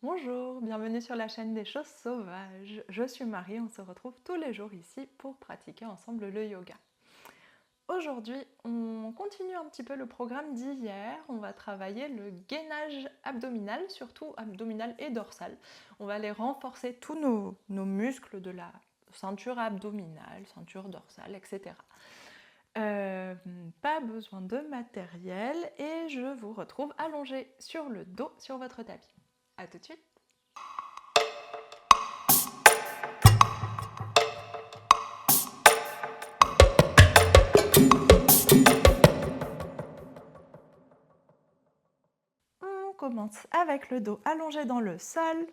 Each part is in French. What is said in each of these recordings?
Bonjour, bienvenue sur la chaîne des choses sauvages. Je suis Marie, on se retrouve tous les jours ici pour pratiquer ensemble le yoga. Aujourd'hui, on continue un petit peu le programme d'hier. On va travailler le gainage abdominal, surtout abdominal et dorsal. On va aller renforcer tous nos muscles de la ceinture abdominale, ceinture dorsale, etc. Pas besoin de matériel et je vous retrouve allongé sur le dos sur votre tapis. A tout de suite. On commence avec le dos allongé dans le sol,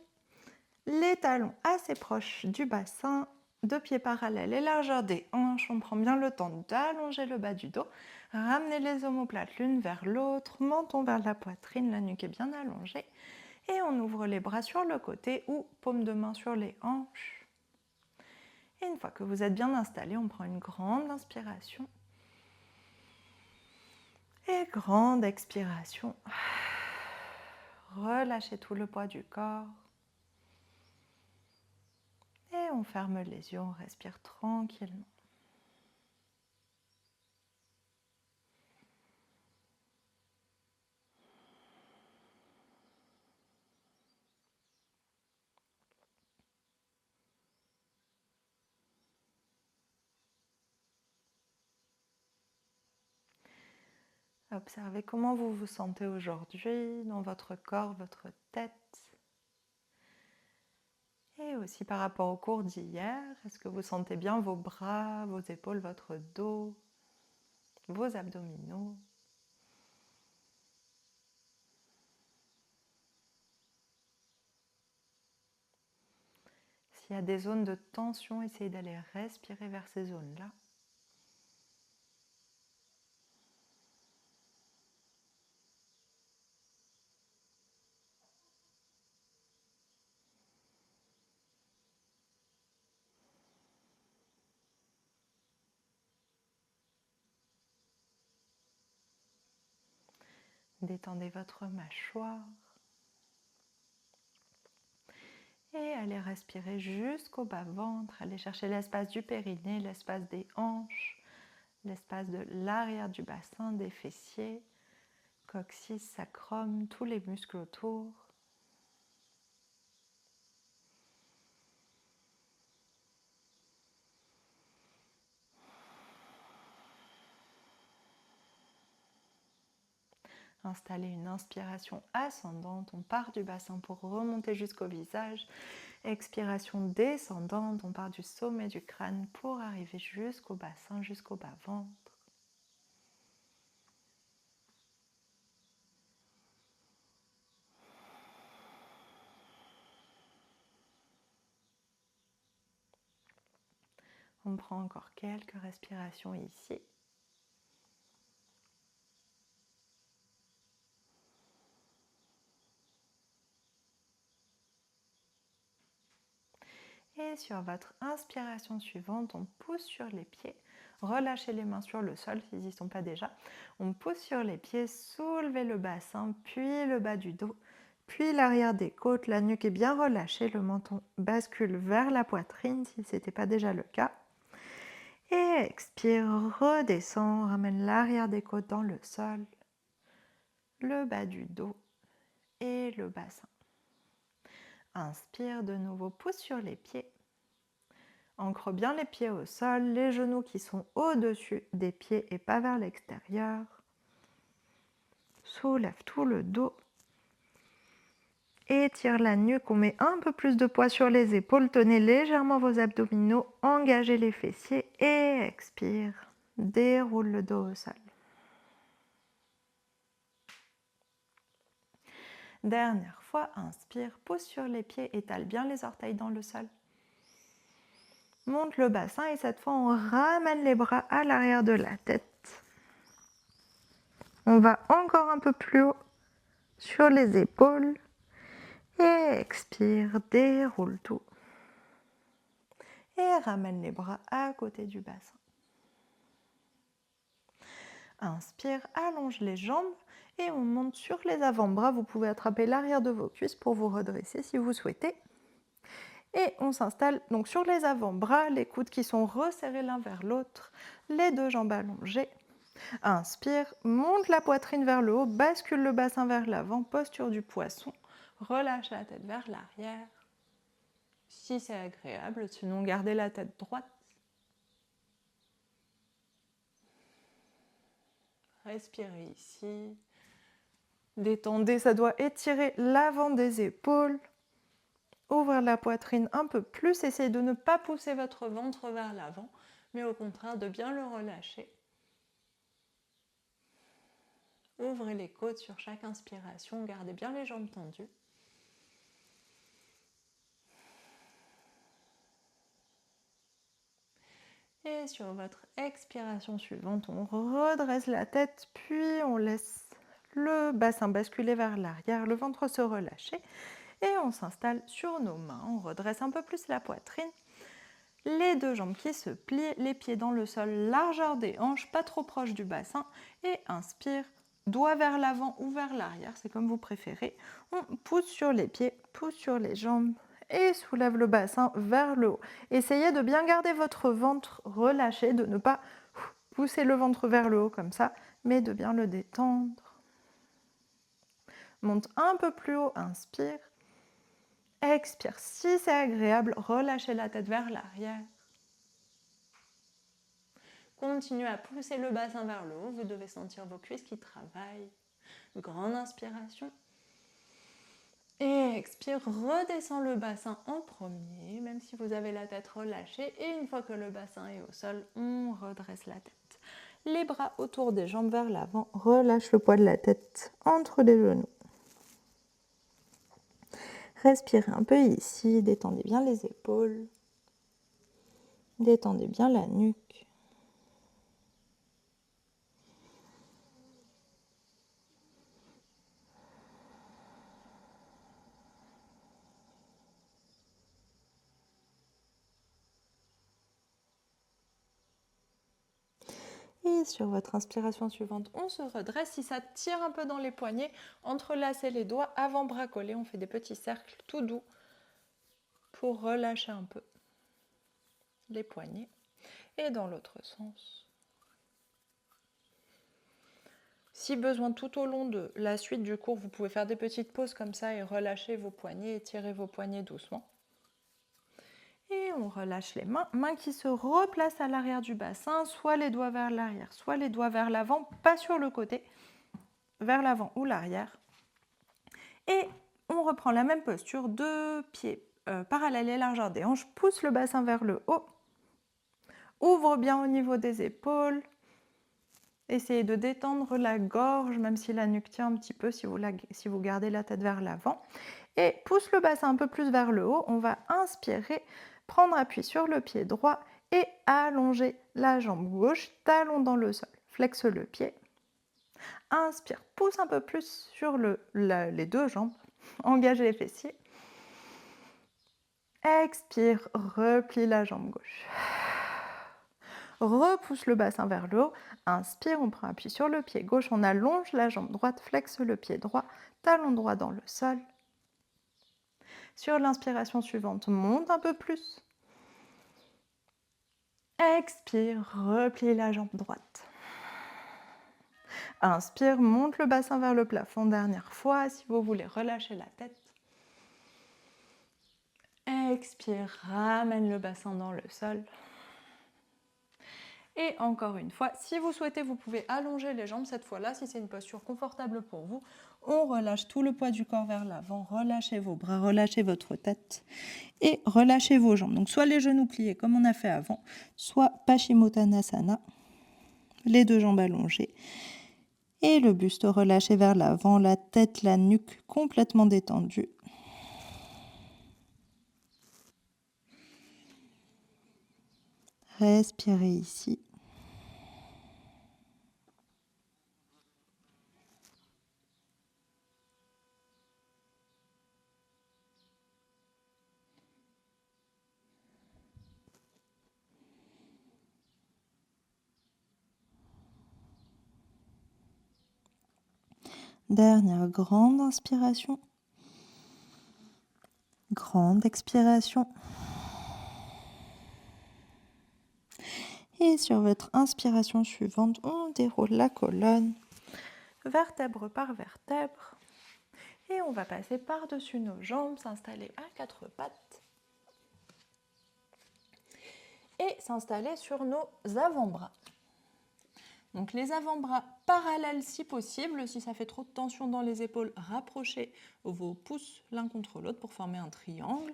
les talons assez proches du bassin, deux pieds parallèles et largeur des hanches. On prend bien le temps d'allonger le bas du dos, ramener les omoplates l'une vers l'autre, menton vers la poitrine, la nuque est bien allongée et on ouvre les bras sur le côté ou paume de main sur les hanches. Et une fois que vous êtes bien installé, on prend une grande inspiration et grande expiration. Relâchez tout le poids du corps. Et on ferme les yeux, on respire tranquillement. Observez comment vous vous sentez aujourd'hui dans votre corps, votre tête. Et aussi par rapport au cours d'hier, est-ce que vous sentez bien vos bras, vos épaules, votre dos, vos abdominaux? S'il y a des zones de tension, essayez d'aller respirer vers ces zones-là. Détendez votre mâchoire. Et allez respirer jusqu'au bas-ventre. Allez chercher l'espace du périnée, l'espace des hanches, l'espace de l'arrière du bassin, des fessiers, coccyx, sacrum, tous les muscles autour. Installez une inspiration ascendante, on part du bassin pour remonter jusqu'au visage. Expiration descendante, on part du sommet du crâne pour arriver jusqu'au bassin, jusqu'au bas-ventre. On prend encore quelques respirations ici. Et sur votre inspiration suivante, on pousse sur les pieds. Relâchez les mains sur le sol s'ils n'y sont pas déjà. On pousse sur les pieds, soulevez le bassin, puis le bas du dos, puis l'arrière des côtes. La nuque est bien relâchée, le menton bascule vers la poitrine si ce n'était pas déjà le cas. Et expire, redescend, ramène l'arrière des côtes dans le sol, le bas du dos et le bassin. Inspire de nouveau, pousse sur les pieds. Ancre bien les pieds au sol, les genoux qui sont au-dessus des pieds et pas vers l'extérieur. Soulève tout le dos. Étire la nuque, on met un peu plus de poids sur les épaules. Tenez légèrement vos abdominaux, engagez les fessiers et expire. Déroule le dos au sol. Dernière fois, inspire, pousse sur les pieds, étale bien les orteils dans le sol. Monte le bassin et cette fois on ramène les bras à l'arrière de la tête. On va encore un peu plus haut sur les épaules et expire, déroule tout. Et ramène les bras à côté du bassin. Inspire, allonge les jambes Et on monte sur les avant-bras. Vous pouvez attraper l'arrière de vos cuisses pour vous redresser si vous souhaitez. Et on s'installe donc sur les avant-bras, les coudes qui sont resserrés l'un vers l'autre, les deux jambes allongées. Inspire, monte la poitrine vers le haut, bascule le bassin vers l'avant, posture du poisson. Relâche la tête vers l'arrière, si c'est agréable, sinon gardez la tête droite. Respirez ici. Détendez, ça doit étirer l'avant des épaules. Ouvrir la poitrine un peu plus, essayez de ne pas pousser votre ventre vers l'avant, mais au contraire de bien le relâcher. Ouvrez les côtes sur chaque inspiration, gardez bien les jambes tendues. Et sur votre expiration suivante, on redresse la tête, puis on laisse le bassin basculer vers l'arrière, le ventre se relâcher. Et on s'installe sur nos mains, on redresse un peu plus la poitrine. Les deux jambes qui se plient, les pieds dans le sol, largeur des hanches, pas trop proche du bassin. Et inspire, doigt vers l'avant ou vers l'arrière, c'est comme vous préférez. On pousse sur les pieds, pousse sur les jambes et soulève le bassin vers le haut. Essayez de bien garder votre ventre relâché, de ne pas pousser le ventre vers le haut comme ça, mais de bien le détendre. Monte un peu plus haut, inspire. Expire, si c'est agréable, relâchez la tête vers l'arrière. Continuez à pousser le bassin vers le haut, vous devez sentir vos cuisses qui travaillent. Grande inspiration. Et expire, redescend le bassin en premier, même si vous avez la tête relâchée. Et une fois que le bassin est au sol, on redresse la tête. Les bras autour des jambes vers l'avant, relâche le poids de la tête entre les genoux. Respirez un peu ici, détendez bien les épaules, détendez bien la nuque. Et sur votre inspiration suivante, on se redresse. Si ça tire un peu dans les poignets, entrelacez les doigts, avant-bras collés. On fait des petits cercles tout doux pour relâcher un peu les poignets. Et dans l'autre sens. Si besoin, tout au long de la suite du cours, vous pouvez faire des petites pauses comme ça et relâcher vos poignets, étirer vos poignets doucement. Et on relâche les mains, mains qui se replacent à l'arrière du bassin, soit les doigts vers l'arrière, soit les doigts vers l'avant, pas sur le côté, vers l'avant ou l'arrière. Et on reprend la même posture, deux pieds parallèles et largeur des hanches, pousse le bassin vers le haut, ouvre bien au niveau des épaules, essayez de détendre la gorge, même si la nuque tient un petit peu, si vous gardez la tête vers l'avant. Et pousse le bassin un peu plus vers le haut, on va inspirer, prendre appui sur le pied droit et allonger la jambe gauche, talon dans le sol. Flexe le pied. Inspire, pousse un peu plus sur les deux jambes, engage les fessiers. Expire, replie la jambe gauche. Repousse le bassin vers le haut. Inspire, on prend appui sur le pied gauche, on allonge la jambe droite, flexe le pied droit, talon droit dans le sol. Sur l'inspiration suivante, monte un peu plus. Expire, replie la jambe droite. Inspire, monte le bassin vers le plafond. Dernière fois, si vous voulez relâcher la tête. Expire, ramène le bassin dans le sol. Et encore une fois, si vous souhaitez, vous pouvez allonger les jambes cette fois-là, si c'est une posture confortable pour vous. On relâche tout le poids du corps vers l'avant, relâchez vos bras, relâchez votre tête et relâchez vos jambes. Donc soit les genoux pliés comme on a fait avant, soit Paschimottanasana, les deux jambes allongées. Et le buste relâché vers l'avant, la tête, la nuque complètement détendue. Respirez ici. Dernière grande inspiration. Grande expiration. Et sur votre inspiration suivante, on déroule la colonne, vertèbre par vertèbre. Et on va passer par-dessus nos jambes, s'installer à quatre pattes. Et s'installer sur nos avant-bras. Donc les avant-bras parallèles si possible. Si ça fait trop de tension dans les épaules, rapprochez vos pouces l'un contre l'autre pour former un triangle.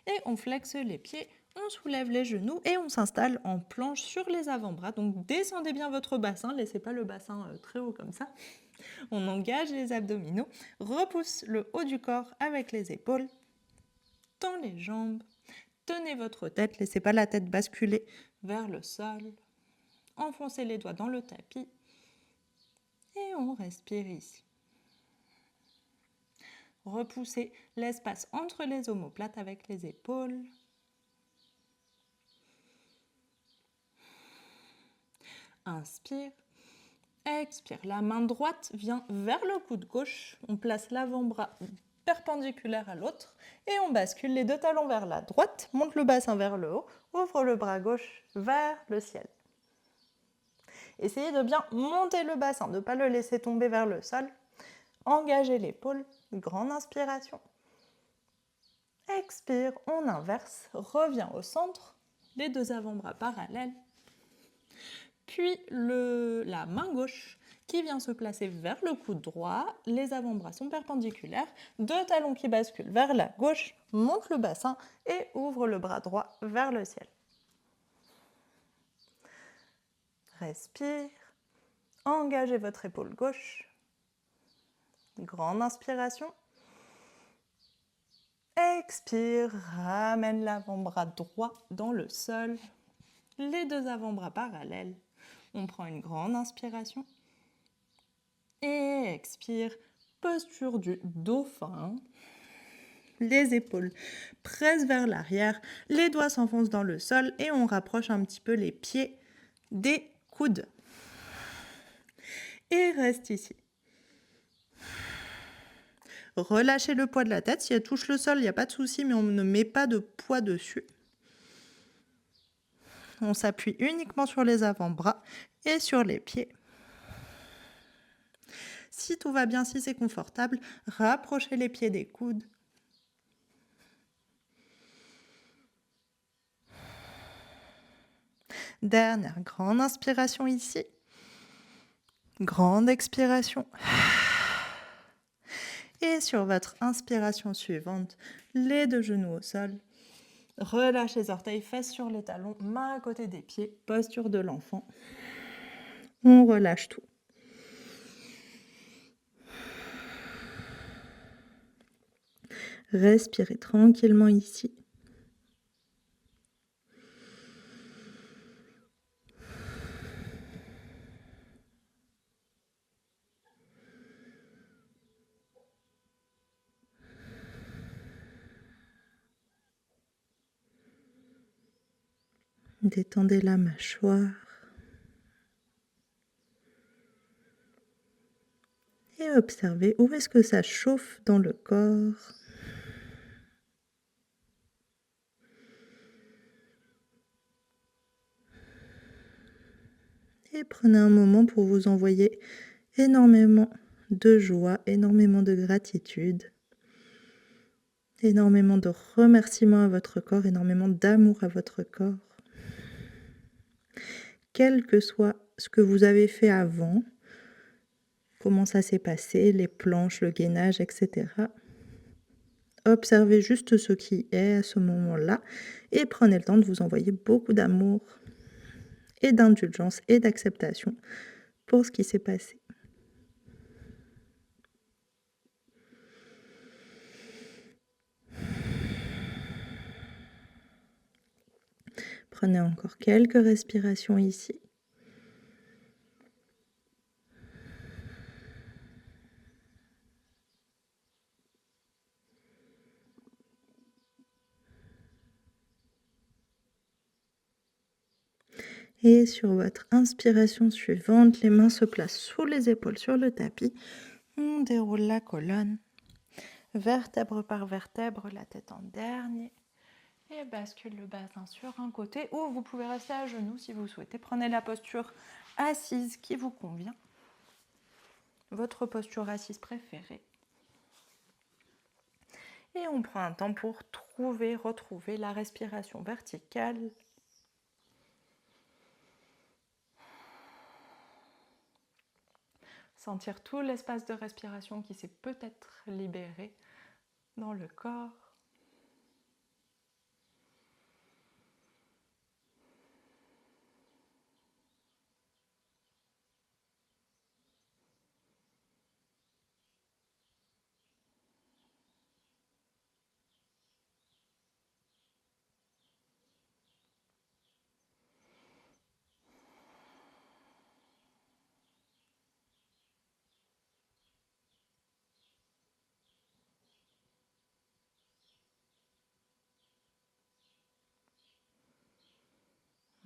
Et on flexe les pieds, on soulève les genoux et on s'installe en planche sur les avant-bras. Donc descendez bien votre bassin, laissez pas le bassin très haut comme ça. On engage les abdominaux, repousse le haut du corps avec les épaules, tend les jambes, tenez votre tête, laissez pas la tête basculer vers le sol. Enfoncez les doigts dans le tapis et on respire ici. Repoussez l'espace entre les omoplates avec les épaules. Inspire, expire. La main droite vient vers le coude gauche. On place l'avant-bras perpendiculaire à l'autre et on bascule les deux talons vers la droite, monte le bassin vers le haut, ouvre le bras gauche vers le ciel. Essayez de bien monter le bassin, de ne pas le laisser tomber vers le sol. Engagez l'épaule, grande inspiration. Expire, on inverse, revient au centre, les deux avant-bras parallèles. Puis la main gauche qui vient se placer vers le coude droit, les avant-bras sont perpendiculaires, deux talons qui basculent vers la gauche, monte le bassin et ouvre le bras droit vers le ciel. Respire, engagez votre épaule gauche, grande inspiration. Expire, ramène l'avant-bras droit dans le sol, les deux avant-bras parallèles. On prend une grande inspiration et expire, posture du dauphin. Les épaules pressent vers l'arrière, les doigts s'enfoncent dans le sol et on rapproche un petit peu les pieds des coudes. Et reste ici. Relâchez le poids de la tête. Si elle touche le sol, il n'y a pas de souci, mais on ne met pas de poids dessus. On s'appuie uniquement sur les avant-bras et sur les pieds. Si tout va bien, si c'est confortable, rapprochez les pieds des coudes. Dernière grande inspiration ici. Grande expiration. Et sur votre inspiration suivante, les deux genoux au sol. Relâchez les orteils, fesses sur les talons, mains à côté des pieds, posture de l'enfant. On relâche tout. Respirez tranquillement ici. Détendez la mâchoire. Et observez où est-ce que ça chauffe dans le corps. Et prenez un moment pour vous envoyer énormément de joie, énormément de gratitude, énormément de remerciements à votre corps, énormément d'amour à votre corps. Quel que soit ce que vous avez fait avant, comment ça s'est passé, les planches, le gainage, etc. Observez juste ce qui est à ce moment-là et prenez le temps de vous envoyer beaucoup d'amour et d'indulgence et d'acceptation pour ce qui s'est passé. Prenez encore quelques respirations ici. Et sur votre inspiration suivante, les mains se placent sous les épaules sur le tapis. On déroule la colonne, vertèbre par vertèbre, la tête en dernier. Et bascule le bassin sur un côté, ou vous pouvez rester à genoux si vous souhaitez. Prenez la posture assise qui vous convient, votre posture assise préférée. Et on prend un temps pour retrouver la respiration verticale. Sentir tout l'espace de respiration qui s'est peut-être libéré dans le corps.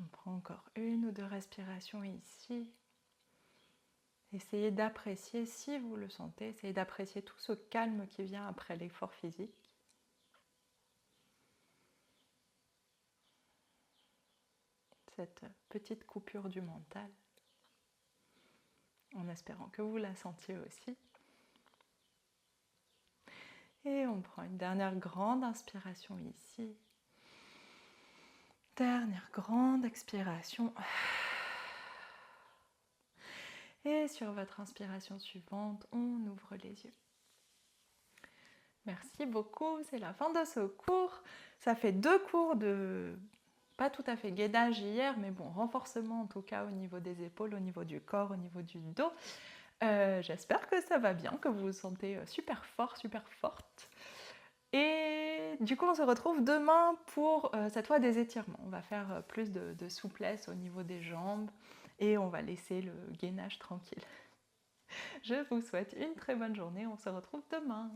On prend encore une ou deux respirations ici. Essayez d'apprécier, si vous le sentez, essayez d'apprécier tout ce calme qui vient après l'effort physique. Cette petite coupure du mental, en espérant que vous la sentiez aussi. Et on prend une dernière grande inspiration ici. Dernière grande expiration. Et sur votre inspiration suivante, on ouvre les yeux. Merci beaucoup, c'est la fin de ce cours. Ça fait 2 cours de, pas tout à fait gainage hier, mais bon, renforcement en tout cas au niveau des épaules, au niveau du corps, au niveau du dos. J'espère que ça va bien, que vous vous sentez super fort, super forte. Et du coup, on se retrouve demain pour cette fois des étirements. On va faire plus de souplesse au niveau des jambes et on va laisser le gainage tranquille. Je vous souhaite une très bonne journée. On se retrouve demain.